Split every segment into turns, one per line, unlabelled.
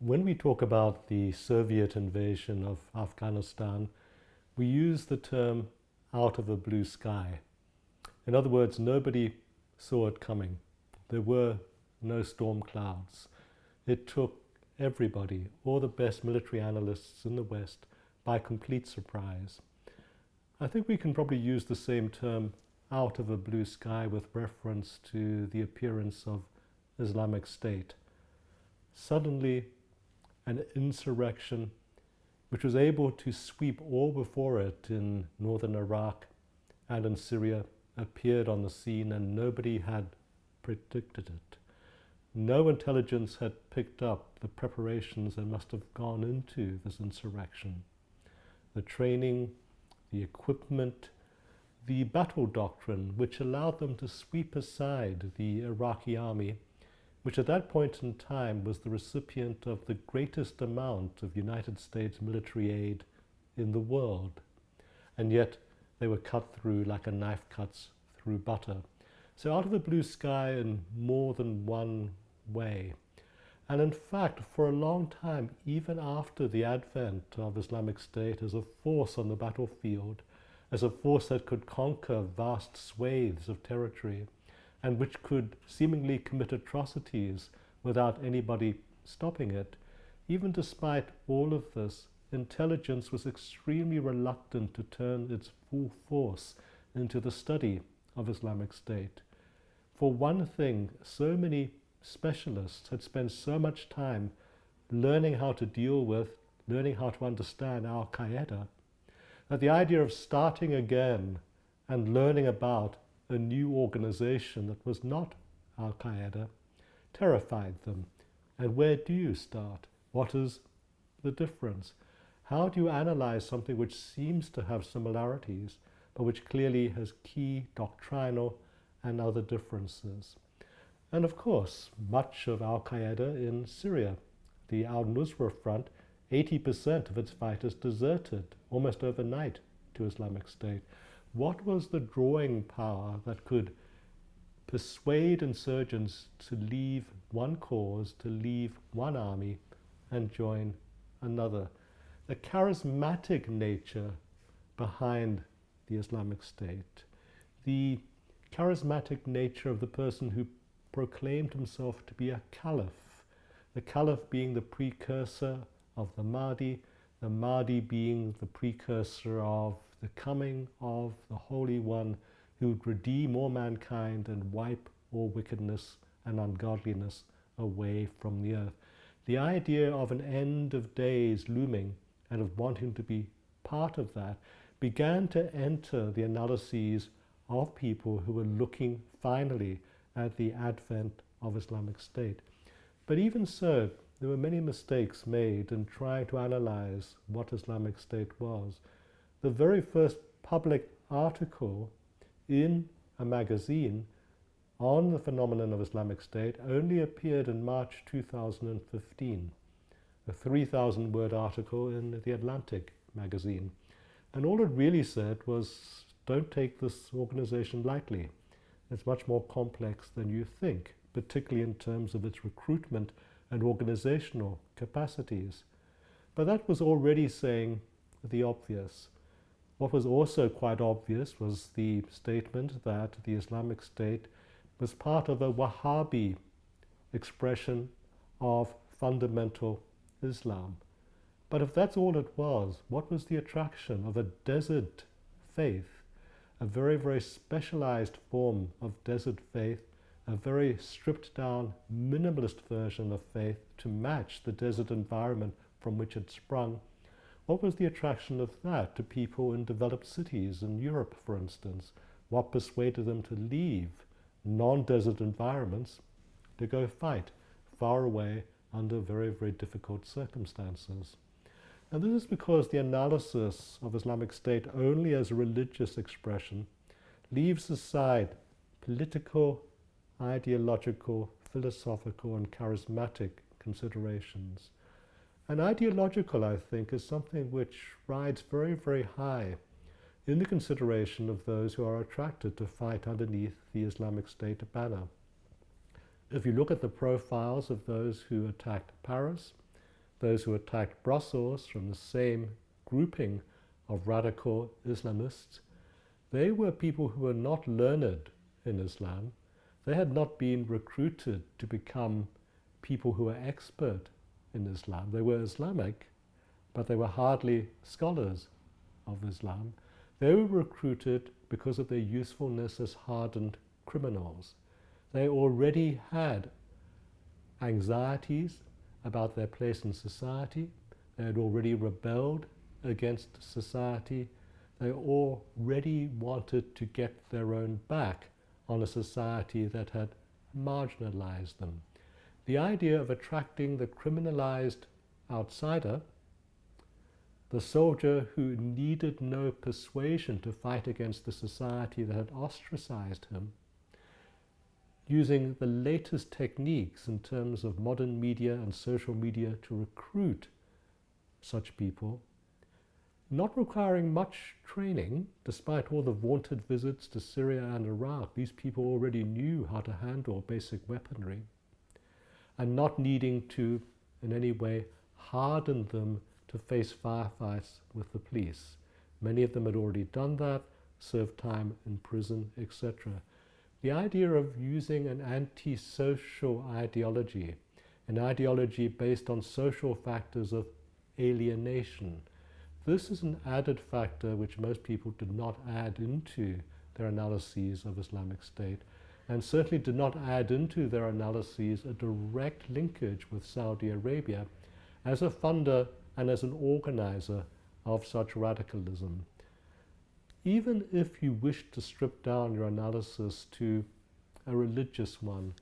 When we talk about the Soviet invasion of Afghanistan, we use the term out of a blue sky. In other words, nobody saw it coming. There were no storm clouds. It took everybody, all the best military analysts in the West, by complete surprise. I think we can probably use the same term out of a blue sky with reference to the appearance of Islamic State. Suddenly, an insurrection which was able to sweep all before it in northern Iraq and in Syria appeared on the scene, and nobody had predicted it. No intelligence had picked up the preparations that must have gone into this insurrection. The training, the equipment, the battle doctrine, which allowed them to sweep aside the Iraqi army, which at that point in time was the recipient of the greatest amount of United States military aid in the world. And yet they were cut through like a knife cuts through butter. So out of the blue sky in more than one way. And in fact, for a long time, even after the advent of Islamic State as a force on the battlefield, as a force that could conquer vast swathes of territory, and which could seemingly commit atrocities without anybody stopping it, even despite all of this, intelligence was extremely reluctant to turn its full force into the study of Islamic State. For one thing, so many specialists had spent so much time learning how to deal with, learning how to understand Al-Qaeda, that the idea of starting again and learning about a new organization that was not Al-Qaeda terrified them. And where do you start? What is the difference? How do you analyze something which seems to have similarities, but which clearly has key doctrinal and other differences? And of course, much of Al-Qaeda in Syria, the al-Nusra Front, 80% of its fighters deserted almost overnight to Islamic State. What was the drawing power that could persuade insurgents to leave one cause, to leave one army, and join another? The charismatic nature behind the Islamic State, the charismatic nature of the person who proclaimed himself to be a caliph, the caliph being the precursor of the Mahdi being the precursor of the coming of the Holy One who would redeem all mankind and wipe all wickedness and ungodliness away from the earth. The idea of an end of days looming and of wanting to be part of that began to enter the analyses of people who were looking finally at the advent of Islamic State. But even so, there were many mistakes made in trying to analyze what Islamic State was. The very first public article in a magazine on the phenomenon of Islamic State only appeared in March 2015, a 3,000-word article in the Atlantic magazine. And all it really said was, don't take this organization lightly. It's much more complex than you think, particularly in terms of its recruitment and organizational capacities. But that was already saying the obvious. What was also quite obvious was the statement that the Islamic State was part of a Wahhabi expression of fundamental Islam. But if that's all it was, what was the attraction of a desert faith, a very, very specialized form of desert faith, a very stripped down minimalist version of faith to match the desert environment from which it sprung? What was the attraction of that to people in developed cities in Europe, for instance? What persuaded them to leave non-desert environments to go fight far away under very, very difficult circumstances? And this is because the analysis of Islamic State only as a religious expression leaves aside political, ideological, philosophical, and charismatic considerations. And ideological, I think, is something which rides very, very high in the consideration of those who are attracted to fight underneath the Islamic State banner. If you look at the profiles of those who attacked Paris, those who attacked Brussels from the same grouping of radical Islamists, they were people who were not learned in Islam. They had not been recruited to become people who were expert in Islam. They were Islamic, but they were hardly scholars of Islam. They were recruited because of their usefulness as hardened criminals. They already had anxieties about their place in society. They had already rebelled against society. They already wanted to get their own back on a society that had marginalized them. The idea of attracting the criminalized outsider, the soldier who needed no persuasion to fight against the society that had ostracized him, using the latest techniques in terms of modern media and social media to recruit such people, not requiring much training, despite all the vaunted visits to Syria and Iraq. These people already knew how to handle basic weaponry, and not needing to, in any way, harden them to face firefights with the police. Many of them had already done that, served time in prison, etc. The idea of using an antisocial ideology, an ideology based on social factors of alienation, this is an added factor which most people did not add into their analyses of Islamic State, and certainly did not add into their analyses a direct linkage with Saudi Arabia as a funder and as an organizer of such radicalism. Even if you wish to strip down your analysis to a religious one,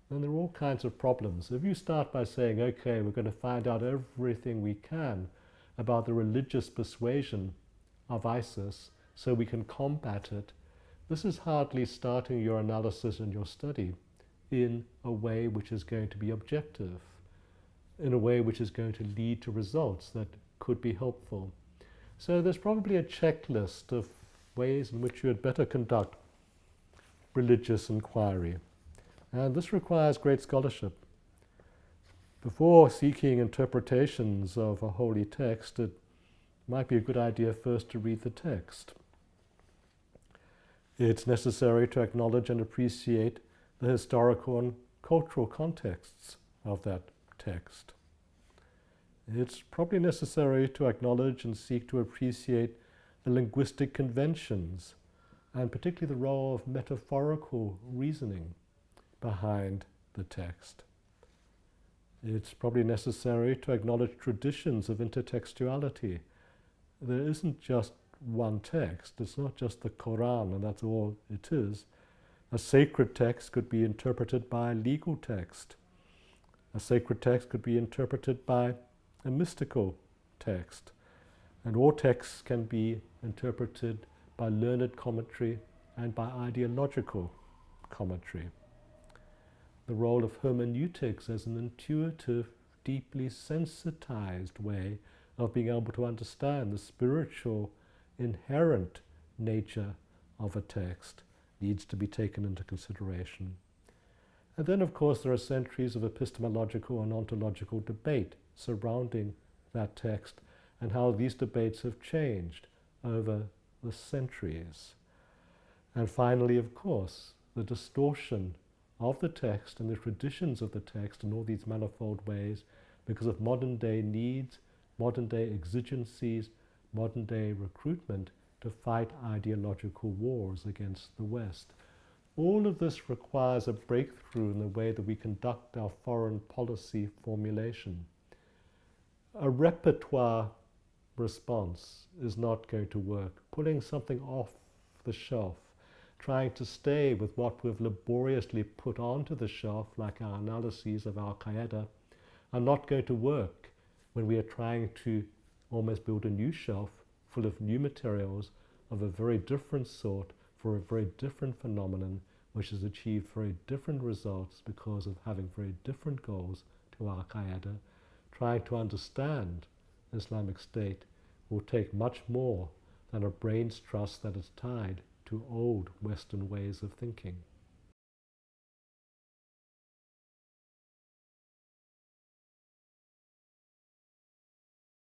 then there are all kinds of problems. If you start by saying, okay, we're going to find out everything we can about the religious persuasion of ISIS so we can combat it, this is hardly starting your analysis and your study in a way which is going to be objective, in a way which is going to lead to results that could be helpful. So there's probably a checklist of ways in which you had better conduct religious inquiry. And this requires great scholarship. Before seeking interpretations of a holy text, it might be a good idea first to read the text. It's necessary to acknowledge and appreciate the historical and cultural contexts of that text. It's probably necessary to acknowledge and seek to appreciate the linguistic conventions, and particularly the role of metaphorical reasoning behind the text. It's probably necessary to acknowledge traditions of intertextuality. There isn't just one text. It's not just the Quran, and that's all it is. A sacred text could be interpreted by a legal text. A sacred text could be interpreted by a mystical text. And all texts can be interpreted by learned commentary and by ideological commentary. The role of hermeneutics as an intuitive, deeply sensitized way of being able to understand the spiritual, inherent nature of a text needs to be taken into consideration. And then, of course, there are centuries of epistemological and ontological debate surrounding that text, and how these debates have changed over the centuries. And finally, of course, the distortion of the text and the traditions of the text in all these manifold ways because of modern day needs, modern day exigencies, modern day recruitment to fight ideological wars against the West. All of this requires a breakthrough in the way that we conduct our foreign policy formulation. A repertoire response is not going to work. Pulling something off the shelf, trying to stay with what we've laboriously put onto the shelf, like our analyses of Al-Qaeda, are not going to work when we are trying to almost build a new shelf full of new materials of a very different sort for a very different phenomenon, which has achieved very different results because of having very different goals to Al-Qaeda. Trying to understand Islamic State will take much more than a brain's trust that is tied to old Western ways of thinking.